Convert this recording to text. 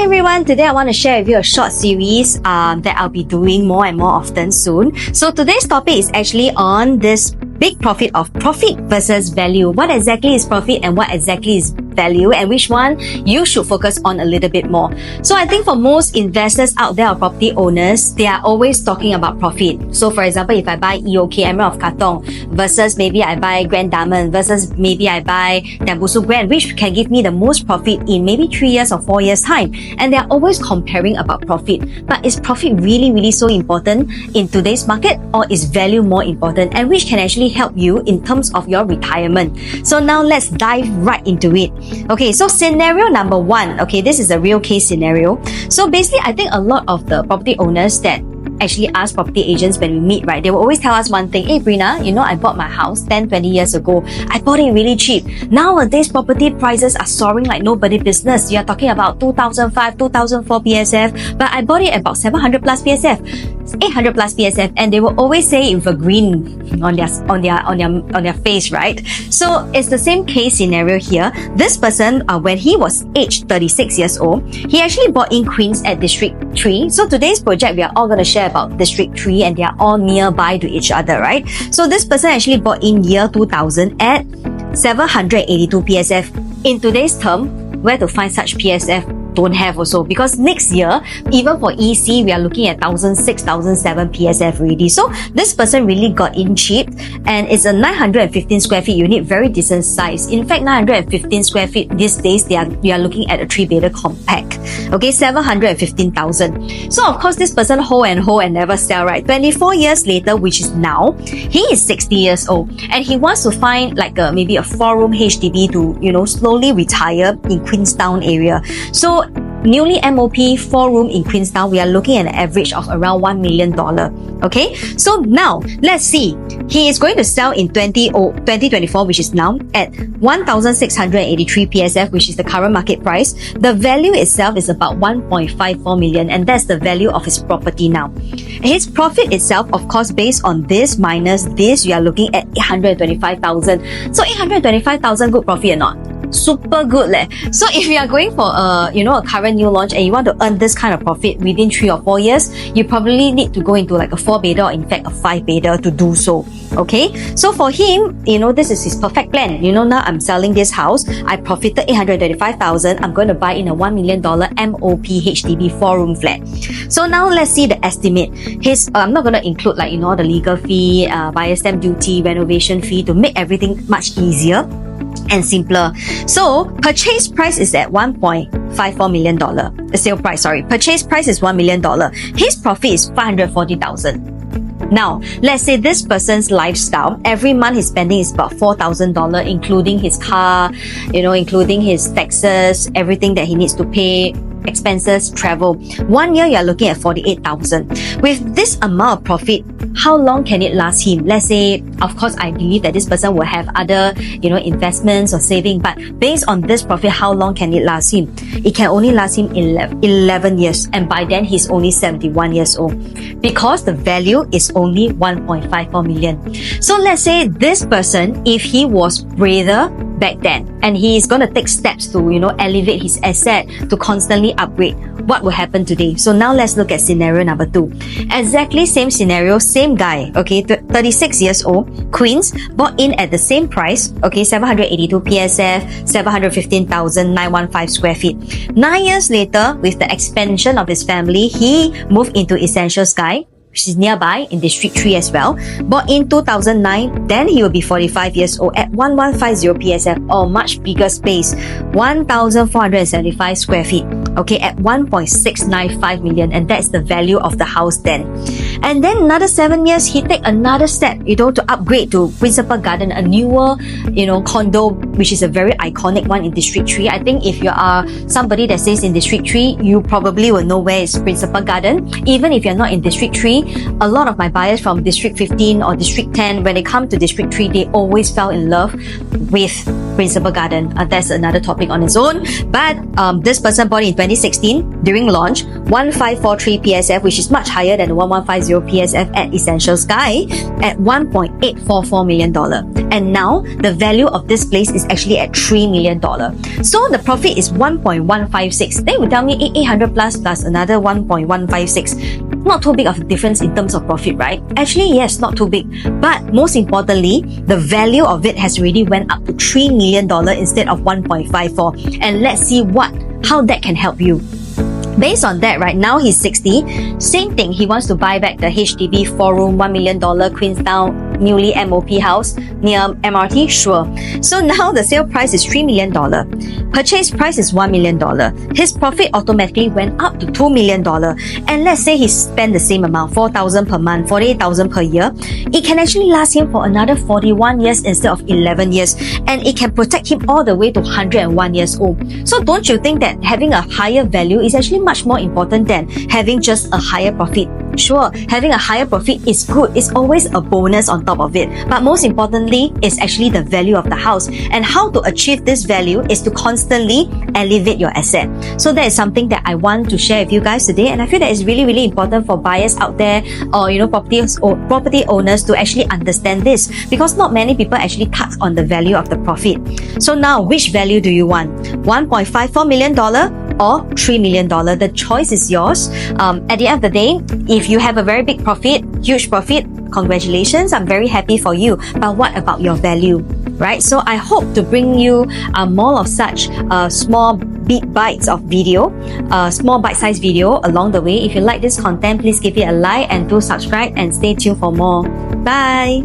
Hi everyone, today I want to share with you a short series that I'll be doing more and more often soon. So today's topic is actually on this big profit of profit versus value. What exactly is profit and what exactly is value, and which one you should focus on a little bit more. So I think for most investors out there or property owners, they are always talking about profit. So for example, if I buy EOK Emerald of Katong versus maybe I buy Grand Diamond versus maybe I buy Tembusu Grand, which can give me the most profit in maybe 3 years or 4 years time. And they are always comparing about profit. But is profit really so important in today's market, or is value more important, and which can actually help you in terms of your retirement? So now let's dive right into it. Okay, so scenario number one. Okay, this is a real case scenario. So basically, I think a lot of the property owners that actually ask property agents when we meet, right, they will always tell us one thing: hey Brina, you know, I bought my house 10-20 years ago. I bought it really cheap. Nowadays property prices are soaring like nobody business. You are talking about 2005, 2004 PSF, but I bought it about 700 plus PSF, 800 plus PSF, and they will always say it with a grin on their face, right? So it's the same case scenario here. This person, when he was aged 36 years old, he actually bought in Queens at District 3. So today's project, we are all going to share about District 3, and they are all nearby to each other, right? So this person actually bought in year 2000 at 782 PSF. In today's term, where to find such PSF? Don't have also, because next year, even for EC, we are looking at 1006, 1007 PSF already. So this person really got in cheap, and it's a 915 square feet unit, very decent size. In fact, 915 square feet these days, we are looking at a 3-bedder compact. Okay, 715,000. So of course, this person hold and never sell, right? 24 years later, which is now, he is 60 years old, and he wants to find like maybe a 4-room HDB to, you know, slowly retire in Queenstown area. So newly MOP 4-room in Queenstown, we are looking at an average of around $1 million. Okay, so now let's see. He is going to sell in 2024, which is now, at 1,683 PSF, which is the current market price. The value itself is about 1.54 million, and that's the value of his property now. His profit itself, of course, based on this minus this, you are looking at 825,000. So 825,000 good profit or not? Super good leh. So if you are going for a current new launch and you want to earn this kind of profit within 3 or 4 years, you probably need to go into like a 4-bedder, or in fact a 5-bedder to do so. Okay, so for him, this is his perfect plan. Now I'm selling this house, I profited 835,000. I'm going to buy in a $1 million MOP HDB 4-room flat. So now let's see the estimate. I'm not going to include like the legal fee, buyer stamp duty, renovation fee to make everything much easier and simpler. So purchase price is at $1.54 million. The sale price, sorry. Purchase price is $1 million. His profit is 540,000. Now, let's say this person's lifestyle, every month his spending is about $4,000, including his car, including his taxes, everything that he needs to pay, expenses, travel. 1 year, you're looking at 48,000. With this amount of profit, how long can it last him? Let's say, of course, I believe that this person will have other, investments or saving, but based on this profit, how long can it last him? It can only last him 11 years, and by then he's only 71 years old, because the value is only 1.54 million. So let's say this person, if he was braver back then, and he is going to take steps to, elevate his asset, to constantly upgrade, what will happen today? So now let's look at scenario number 2. Exactly same scenario, same guy, okay, 36 years old, Queens, bought in at the same price, okay, 782 PSF, 715,915 square feet. 9 years later, with the expansion of his family, he moved into Essential Sky, which is nearby in District 3 as well. Bought in 2009, then he will be 45 years old at 1150 PSF, or much bigger space, 1,475 square feet, okay, at 1.695 million, and that's the value of the house then. And then another 7 years, he take another step, to upgrade to Principal Garden, a newer, condo, which is a very iconic one in District 3. I think if you are somebody that stays in District 3, you probably will know where is Principal Garden. Even if you're not in District 3, a lot of my buyers from District 15 or District 10, when they come to District 3, they always fell in love with Principal Garden. That's another topic on its own. But this person bought it in 2016 during launch, 1543 PSF, which is much higher than the 1150 PSF at Essential Sky, at 1.8 $844 million. And now the value of this place is actually at $3 million. So the profit is 1.156. Then you tell me 800 plus another 1.156. Not too big of a difference in terms of profit, right? Actually, yes, not too big. But most importantly, the value of it has already went up to $3 million instead of 1.54. And let's see how that can help you. Based on that, right now he's 60. Same thing, he wants to buy back the HDB 4-room, $1 million Queenstown newly MOP house near MRT. Sure. So now the sale price is $3 million. Purchase price is $1 million. His profit automatically went up to $2 million. And let's say he spent the same amount, $4,000 per month, $48,000 per year. It can actually last him for another 41 years instead of 11 years. And it can protect him all the way to 101 years old. So don't you think that having a higher value is actually much more important than having just a higher profit? Sure, having a higher profit is good. It's always a bonus on top of it. But most importantly, it's actually the value of the house. And how to achieve this value is to constantly elevate your asset. So that is something that I want to share with you guys today. And I feel that it's really, really important for buyers out there or, property owners to actually understand this, because not many people actually touch on the value of the profit. So now, which value do you want? $1.54 million or $3 million? The choice is yours. At the end of the day, if you have a very big profit, huge profit, congratulations, I'm very happy for you. But what about your value, right? So I hope to bring you more of such small bites of video, small bite-sized video along the way. If you like this content, please give it a like and do subscribe and stay tuned for more. Bye!